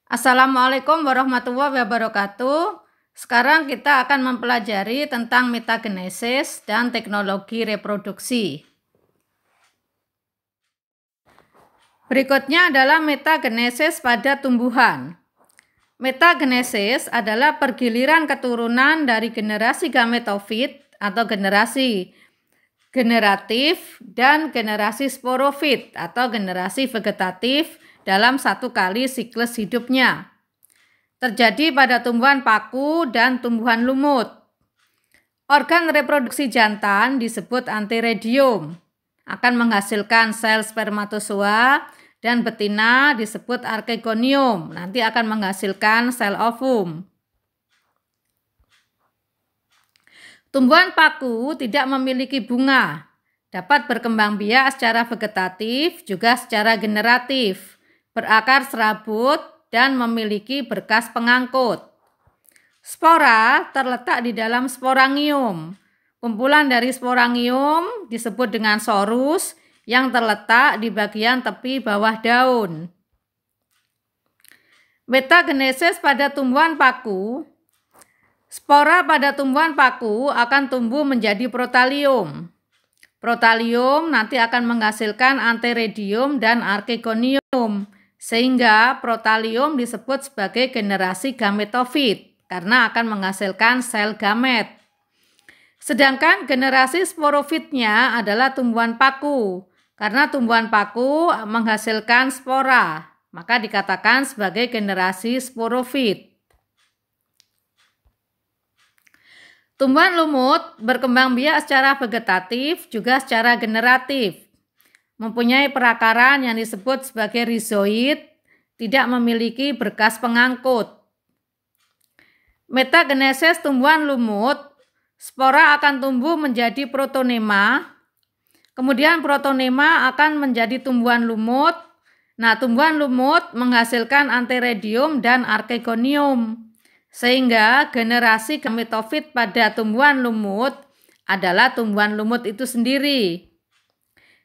Assalamualaikum warahmatullahi wabarakatuh. Sekarang kita akan mempelajari tentang metagenesis dan teknologi reproduksi. Berikutnya adalah metagenesis pada tumbuhan. Metagenesis adalah pergiliran keturunan dari generasi gametofit atau generasi generatif dan generasi sporofit atau generasi vegetatif dalam satu kali siklus hidupnya. Terjadi pada tumbuhan paku dan tumbuhan lumut. Organ reproduksi jantan disebut anteredium, akan menghasilkan sel spermatozoa, dan betina disebut archegonium, nanti akan menghasilkan sel ovum. Tumbuhan paku tidak memiliki bunga, dapat berkembang biak secara vegetatif juga secara generatif, berakar serabut, dan memiliki berkas pengangkut. Spora terletak di dalam sporangium. Kumpulan dari sporangium disebut dengan sorus yang terletak di bagian tepi bawah daun. Metagenesis pada tumbuhan paku. Spora pada tumbuhan paku akan tumbuh menjadi protalium. Protalium nanti akan menghasilkan anteredium dan archegonium, sehingga protalium disebut sebagai generasi gametofit karena akan menghasilkan sel gamet. Sedangkan generasi sporofitnya adalah tumbuhan paku, karena tumbuhan paku menghasilkan spora, maka dikatakan sebagai generasi sporofit. Tumbuhan lumut berkembang biak secara vegetatif juga secara generatif. Mempunyai perakaran yang disebut sebagai rizoid, tidak memiliki berkas pengangkut. Metagenesis tumbuhan lumut, spora akan tumbuh menjadi protonema, kemudian protonema akan menjadi tumbuhan lumut. Nah, tumbuhan lumut menghasilkan anteredium dan archegonium. Sehingga generasi gametofit pada tumbuhan lumut adalah tumbuhan lumut itu sendiri.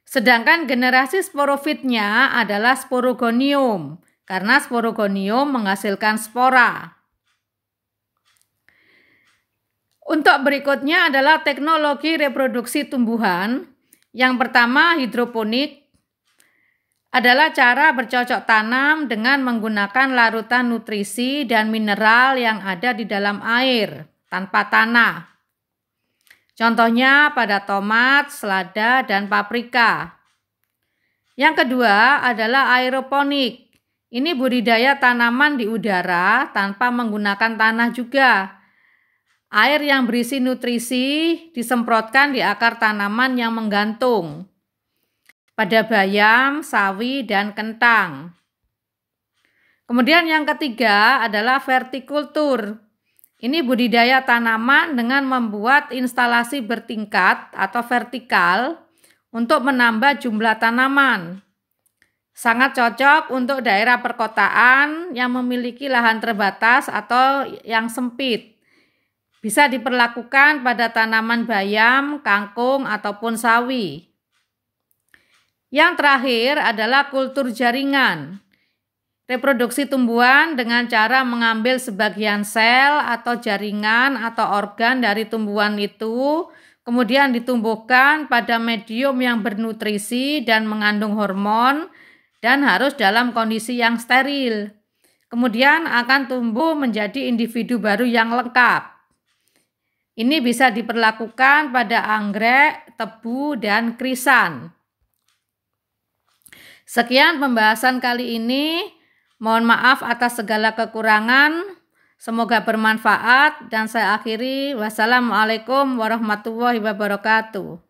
Sedangkan generasi sporofitnya adalah sporogonium, karena sporogonium menghasilkan spora. Untuk berikutnya adalah teknologi reproduksi tumbuhan. Yang pertama, hidroponik adalah cara bercocok tanam dengan menggunakan larutan nutrisi dan mineral yang ada di dalam air tanpa tanah. Contohnya pada tomat, selada, dan paprika. Yang kedua adalah aeroponik. Ini budidaya tanaman di udara tanpa menggunakan tanah juga. Air yang berisi nutrisi disemprotkan di akar tanaman yang menggantung. Pada bayam, sawi, dan kentang. Kemudian yang ketiga adalah vertikultur. Ini budidaya tanaman dengan membuat instalasi bertingkat atau vertikal untuk menambah jumlah tanaman. Sangat cocok untuk daerah perkotaan yang memiliki lahan terbatas atau yang sempit. Bisa diperlakukan pada tanaman bayam, kangkung, ataupun sawi. Yang terakhir adalah kultur jaringan. Reproduksi tumbuhan dengan cara mengambil sebagian sel atau jaringan atau organ dari tumbuhan itu, kemudian ditumbuhkan pada medium yang bernutrisi dan mengandung hormon dan harus dalam kondisi yang steril. Kemudian akan tumbuh menjadi individu baru yang lengkap. Ini bisa diperlakukan pada anggrek, tebu, dan krisan. Sekian pembahasan kali ini. Mohon maaf atas segala kekurangan. Semoga bermanfaat dan saya akhiri. Wassalamualaikum warahmatullahi wabarakatuh.